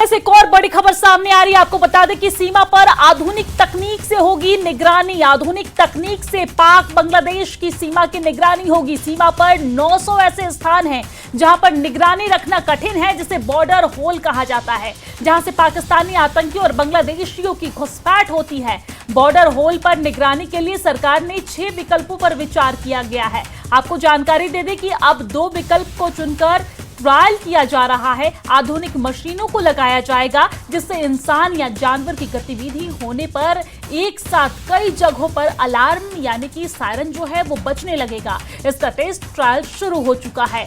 ऐसे एक और बड़ी खबर सामने आ रही है। आपको बता दें कि सीमा पर आधुनिक तकनीक से होगी निगरानी। आधुनिक तकनीक से पाक बांग्लादेश की सीमा की निगरानी होगी। सीमा पर 900 ऐसे स्थान हैं जहां पर निगरानी रखना कठिन है, जिसे बॉर्डर होल कहा जाता है, जहां से पाकिस्तानी आतंकियों और बांग्लादेशियों की घुसपैठ होती है। बॉर्डर होल पर निगरानी के लिए सरकार ने 6 विकल्पों पर विचार किया गया है। आपको जानकारी दे दें कि अब 2 विकल्प को चुनकर ट्रायल किया जा रहा है। आधुनिक मशीनों को लगाया जाएगा, जिससे इंसान या जानवर की गतिविधि होने पर एक साथ कई जगहों पर अलार्म यानी कि सायरन जो है वो बजने लगेगा। इसका टेस्ट ट्रायल शुरू हो चुका है।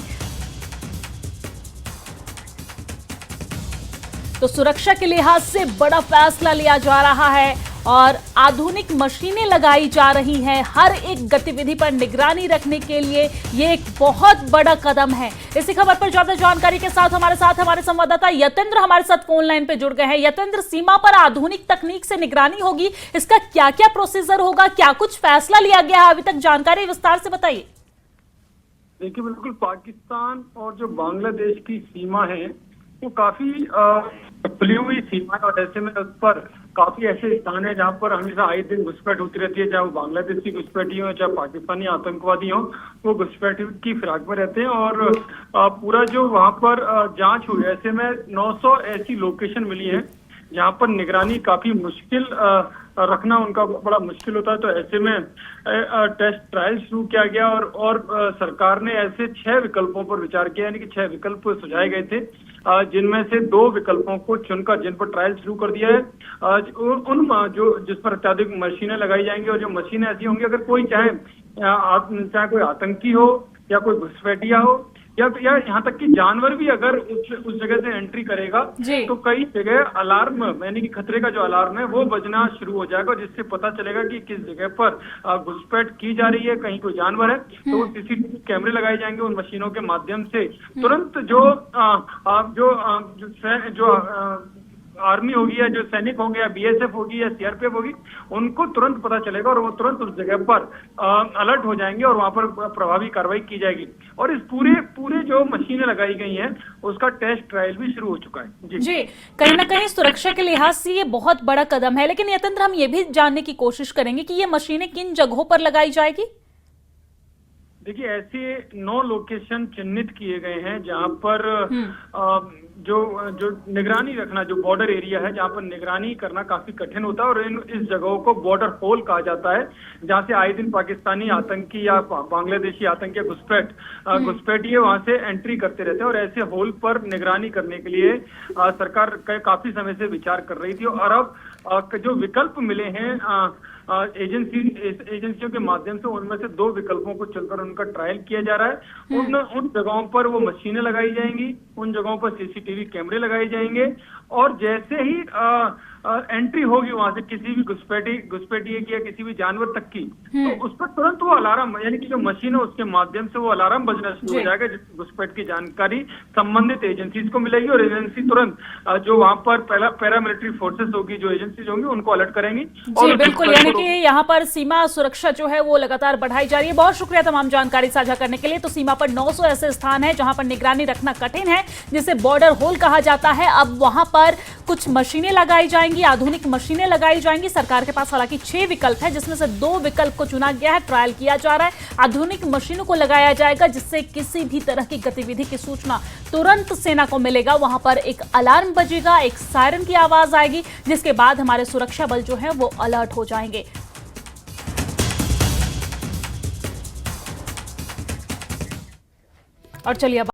तो सुरक्षा के लिहाज से बड़ा फैसला लिया जा रहा है और आधुनिक मशीनें लगाई जा रही हैं हर एक गतिविधि पर निगरानी रखने के लिए। ये एक बहुत बड़ा कदम है। इसी खबर पर ज्यादा जानकारी के साथ हमारे संवाददाता यतेंद्र हमारे साथ फोन लाइन पे जुड़ गए हैं। यतेंद्र, सीमा पर आधुनिक तकनीक से निगरानी होगी, इसका क्या क्या प्रोसीजर होगा, क्या कुछ फैसला लिया गया है अभी तक, जानकारी विस्तार से बताइए। देखिए, बिल्कुल पाकिस्तान और जो बांग्लादेश की सीमा है वो काफी खुली हुई सीमा है और ऐसे में उस पर काफी ऐसे स्थान है जहाँ पर हमेशा आए दिन घुसपैठ होती रहती है, चाहे वो बांग्लादेश की घुसपैठी हो चाहे पाकिस्तानी आतंकवादी हो, वो घुसपैठ की फिराक में रहते हैं। और पूरा जो वहाँ पर जांच हुई, ऐसे में 900 ऐसी लोकेशन मिली है जहाँ पर निगरानी काफी मुश्किल रखना उनका बड़ा मुश्किल होता है। तो ऐसे में टेस्ट ट्रायल शुरू किया गया और सरकार ने ऐसे 6 विकल्पों पर विचार किया, यानी कि 6 विकल्प सुझाए गए थे, जिनमें से 2 विकल्पों को चुनकर जिन पर ट्रायल शुरू कर दिया है। उन जो जिस पर अत्याधिक मशीनें लगाई जाएंगी और जो मशीनें ऐसी होंगी, अगर कोई चाहे कोई आतंकी हो या कोई घुसपैठिया हो या यहाँ तक कि जानवर भी अगर उस जगह से एंट्री करेगा तो कई जगह अलार्म यानी कि खतरे का जो अलार्म है वो बजना शुरू हो जाएगा, जिससे पता चलेगा कि किस जगह पर घुसपैठ की जा रही है, कहीं कोई जानवर है। तो वो सीसीटीवी कैमरे लगाए जाएंगे उन मशीनों के माध्यम से। तुरंत जो आर्मी होगी या जो सैनिक होंगे या बीएसएफ होगी या सीआरपीएफ होगी, उनको तुरंत पता चलेगा और वो तुरंत उस जगह पर अलर्ट हो जाएंगे और वहां पर प्रभावी कार्रवाई की जाएगी। और इस पूरे जो मशीनें लगाई गई हैं उसका टेस्ट ट्रायल भी शुरू हो चुका है। जी, कहीं ना कहीं सुरक्षा के लिहाज से ये बहुत बड़ा कदम है। लेकिन यतेंद्र, हम ये भी जानने की कोशिश करेंगे कि ये मशीनें किन जगहों पर लगाई जाएगी। देखिए, ऐसे 9 लोकेशन चिन्हित किए गए हैं जहां पर जो निगरानी रखना, जो बॉर्डर एरिया है जहां पर निगरानी करना काफी कठिन होता है और इस जगहों को बॉर्डर होल कहा जाता है, जहां से आए दिन पाकिस्तानी आतंकी या बांग्लादेशी आतंकी घुसपैठिए वहां से एंट्री करते रहते हैं। और ऐसे होल पर निगरानी करने के लिए सरकार काफी समय से विचार कर रही थी और अब जो विकल्प मिले हैं एजेंसियों के माध्यम से, उनमें से 2 विकल्पों को चलकर उनका ट्रायल किया जा रहा है। उन जगहों पर वो मशीनें लगाई जाएंगी, उन जगहों पर सीसीटीवी कैमरे लगाए जाएंगे और जैसे ही एंट्री होगी वहां से किसी भी घुसपैठिए की या किसी भी जानवर तक की, तो उस पर तुरंत वो अलार्म यानी कि जो मशीन है उसके माध्यम से वो अलार्म बजना शुरू हो जाएगा, जिससे घुसपैठ की जानकारी संबंधित एजेंसीज को मिलेगी और एजेंसी तुरंत जो वहां पर पैरामिलिट्री फोर्सेस होगी, जो एजेंसीज होंगी, उनको अलर्ट करेंगी। जी बिल्कुल, यानी कि यहाँ पर सीमा सुरक्षा जो है वो लगातार बढ़ाई जा रही है। बहुत शुक्रिया तमाम जानकारी साझा करने के लिए। तो सीमा पर 900 ऐसे स्थान है जहां पर निगरानी रखना कठिन है, जिसे बॉर्डर होल कहा जाता है। अब वहां पर कुछ मशीनें लगाई जाएंगी, आधुनिक मशीनें लगाई जाएंगी। सरकार के पास हालांकि 6 विकल्प है, जिसमें से 2 विकल्प को चुना गया है, ट्रायल किया जा रहा है। आधुनिक मशीनों को लगाया जाएगा, जिससे किसी भी तरह की गतिविधि की सूचना तुरंत सेना को मिलेगा। वहां पर एक अलार्म बजेगा, एक सायरन की आवाज आएगी, जिसके बाद हमारे सुरक्षा बल जो है वो अलर्ट हो जाएंगे। और चलिए अब